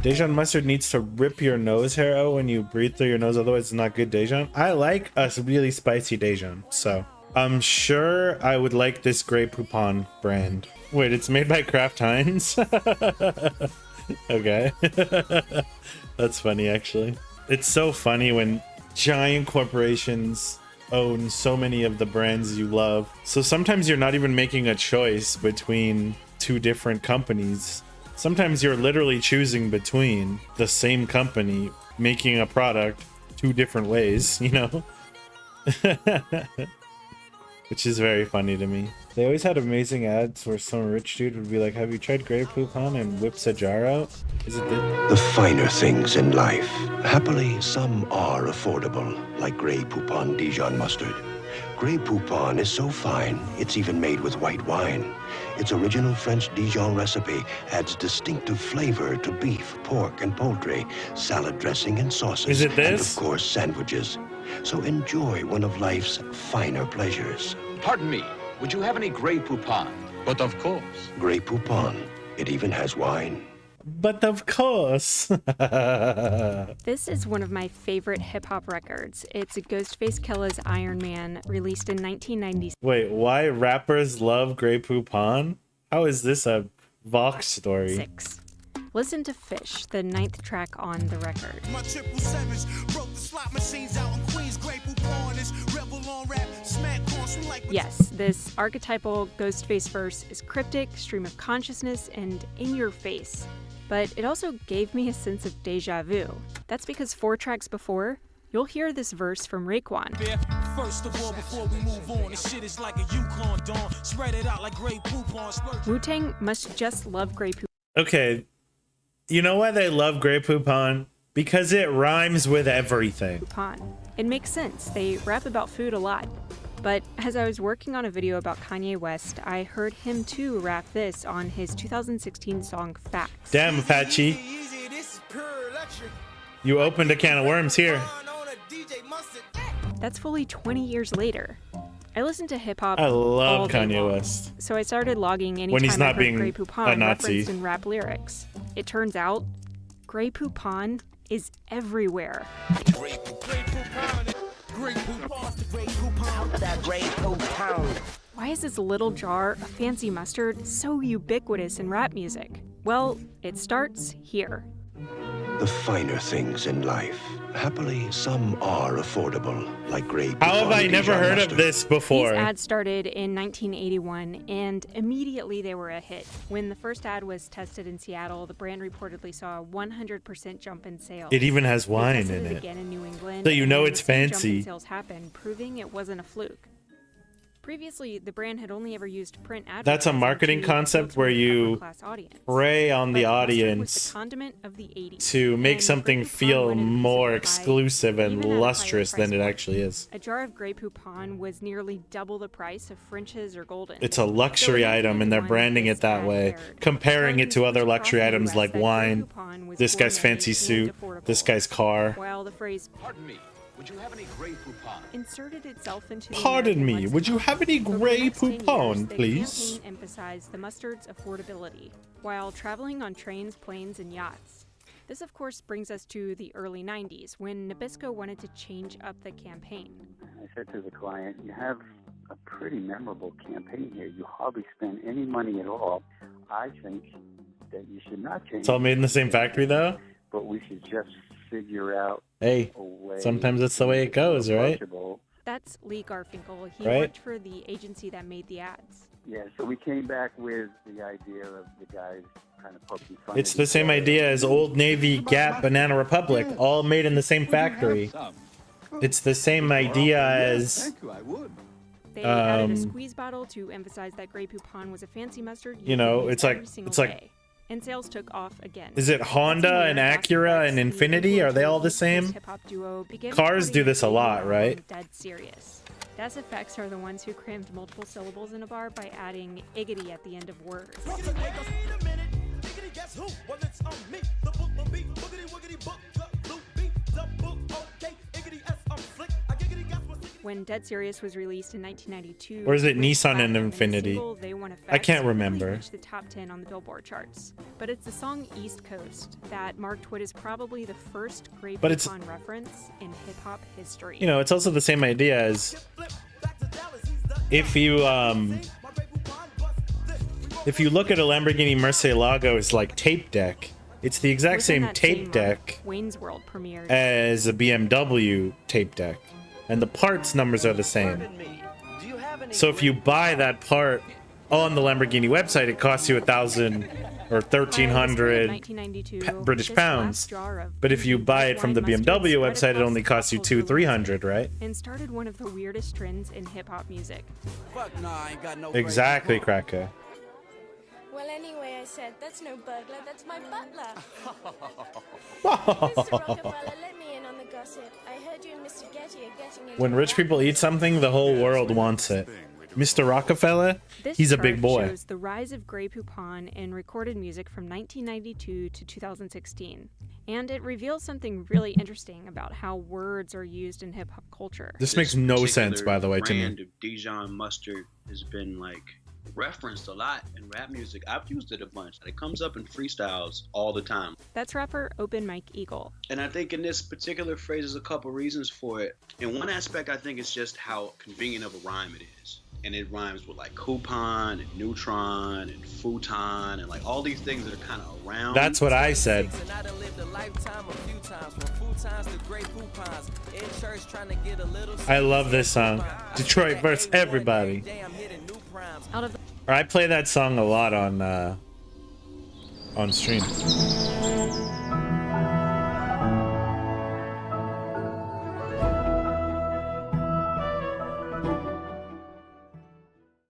Dijon mustard needs to rip your nose hair out when you breathe through your nose, otherwise it's not good Dijon. I like a really spicy Dijon, so I'm sure I would like this Grey Poupon brand. Wait, it's made by Kraft Heinz? Okay. That's funny, actually. It's so funny when giant corporations own so many of the brands you love. So sometimes you're not even making a choice between two different companies. Sometimes you're literally choosing between the same company making a product two different ways, you know? Which is very funny to me. They always had amazing ads where some rich dude would be like, have you tried Grey Poupon, and whips a jar out? Is it the finer things in life? Happily, some are affordable, like Grey Poupon Dijon mustard. Grey Poupon is so fine, it's even made with white wine. Its original French Dijon recipe adds distinctive flavor to beef, pork, and poultry, salad dressing and sauces, Is it this? and of course sandwiches. So enjoy one of life's finer pleasures. Pardon me, would you have any Grey Poupon? But of course. Grey Poupon. It even has wine. But of course. This is one of my favorite hip-hop records. It's Ghostface Killer's Iron Man, released in 1996. Wait, why rappers love Grey Poupon? How is this a Vox story? Listen to Fish, the 9th track on the record. My 777s broke the slot machines out in Queens. Grey Poupon is rebel on rap, smack on like. Yes, this archetypal Ghostface verse is cryptic, stream of consciousness, and in your face. But it also gave me a sense of deja vu. That's because 4 tracks before, you'll hear this verse from Raekwon. First of all, before we move on, this shit is like a Yukon dawn. Spread it out like Grey Poupon. Wu-Tang must just love Grey Poupon. Okay, you know why they love Grey Poupon? Because it rhymes with everything. It makes sense. They rap about food a lot. But as I was working on a video about Kanye West, I heard him too rap this on his 2016 song Facts. Damn, Apache. You opened a can of worms here. That's fully 20 years later. I listened to hip-hop I love all day Kanye long, West. so I started logging any When he's time I not heard being Grey a Poupon Nazi. referenced in rap lyrics. It turns out, Grey Poupon is everywhere. Why is this little jar of fancy mustard so ubiquitous in rap music? Well, it starts here. The finer things in life. Happily, some are affordable, like Grey Poupon. How have I never Dijon heard mustard. of this before? These ads started in 1981, and immediately they were a hit. When the first ad was tested in Seattle, the brand reportedly saw a 100% jump in sales. It even has They wine tested in it. again in New England, So you know and it's the same fancy. Jump in sales happened, proving it wasn't a fluke. Previously, the brand had only ever used print advertising. That's a marketing to concept appeal to where an you upper-class audience. prey on the But mustard was audience the condiment of the 80s, to make and something Grey Poupon feel wanted to be more simplified, exclusive and even at a higher lustrous price than it point. actually is. A jar of Grey Poupon was nearly double the price of French's or Golden. It's a luxury item and they're branding it that way, comparing it to other luxury items like wine, this guy's fancy suit, this guy's car. While the phrase Pardon me, would you have any Grey Poupon? inserted itself into the Pardon American me, would you lexicon. have any Over the Grey next 10 years, Poupon, the please? campaign emphasized the mustard's affordability while traveling on trains, planes, and yachts. This, of course, brings us to the early 90s, when Nabisco wanted to change up the campaign. I said to the client, you have a pretty memorable campaign here. You hardly spend any money at all. I think that you should not change. It's all made in the same factory though? But we should just figure out Hey, a way. sometimes that's the way it goes, right? approachable. That's Lee Garfinkel. He Right. worked for the agency that made the ads. Yeah, so we came back with the idea of the guys kind of poking fun. It's at the each same other. idea as Old Navy, Gap, Banana Republic, all made in the same factory. It's the same idea as Thank you, I would. They added a Um, squeeze bottle to emphasize that Grey Poupon was a fancy mustard. You know, used it's like- every single it's like- day. And sales took off again. Is it Honda That's and when Fast Acura Effects, and the Infinity? Are they all the influential same? hip-hop duo, began Cars do recording this a their lot, debut right? album, Dead Serious. Das Effects are the ones who crammed multiple syllables in a bar by adding iggity at the end of words. When Dead Serious was released in 1992, Or is it went Nissan and platinum, the Infinity? single They Want Effects I can't really remember. reached the top 10 on the Billboard charts. But it's the song East Coast that marked what is probably the first Grey But it's- Poupon reference in hip-hop history. You know, it's also the same idea as if you look at a Lamborghini Murcielago as like tape deck, it's the exact Within same that tape month, deck Wayne's World premiered. as a BMW tape deck, and the parts numbers are the same. So if you buy that part on the Lamborghini website, it costs you 1,000 or 1,300 British pounds. But if you buy it from the BMW website, it only costs you 200-300, right? And started one of the weirdest trends in hip-hop music. Exactly, Cracker. Well, anyway, I said, that's no burglar, that's my butler. Mr. Rockefeller, let me in on the gossip. I heard you and Mr. Getty are getting into When rich people eat something, the whole world wants it. Mr. Rockefeller, This he's a chart big boy. shows the rise of Grey Poupon in recorded music from 1992 to 2016. And it reveals something really interesting about how words are used in hip-hop culture. This makes no sense, by the way, to brand me. of Dijon mustard has been like referenced a lot in rap music. I've used it a bunch. It comes up in freestyles all the time. That's rapper Open Mike Eagle. And I think in this particular phrase, there's a couple reasons for it. In one aspect, I think it's just how convenient of a rhyme it is. And it rhymes with like coupon and neutron and futon and like all these things that are kind of around. That's what I said. I love this song. Detroit versus everybody. Out of Or I play that song a lot on stream.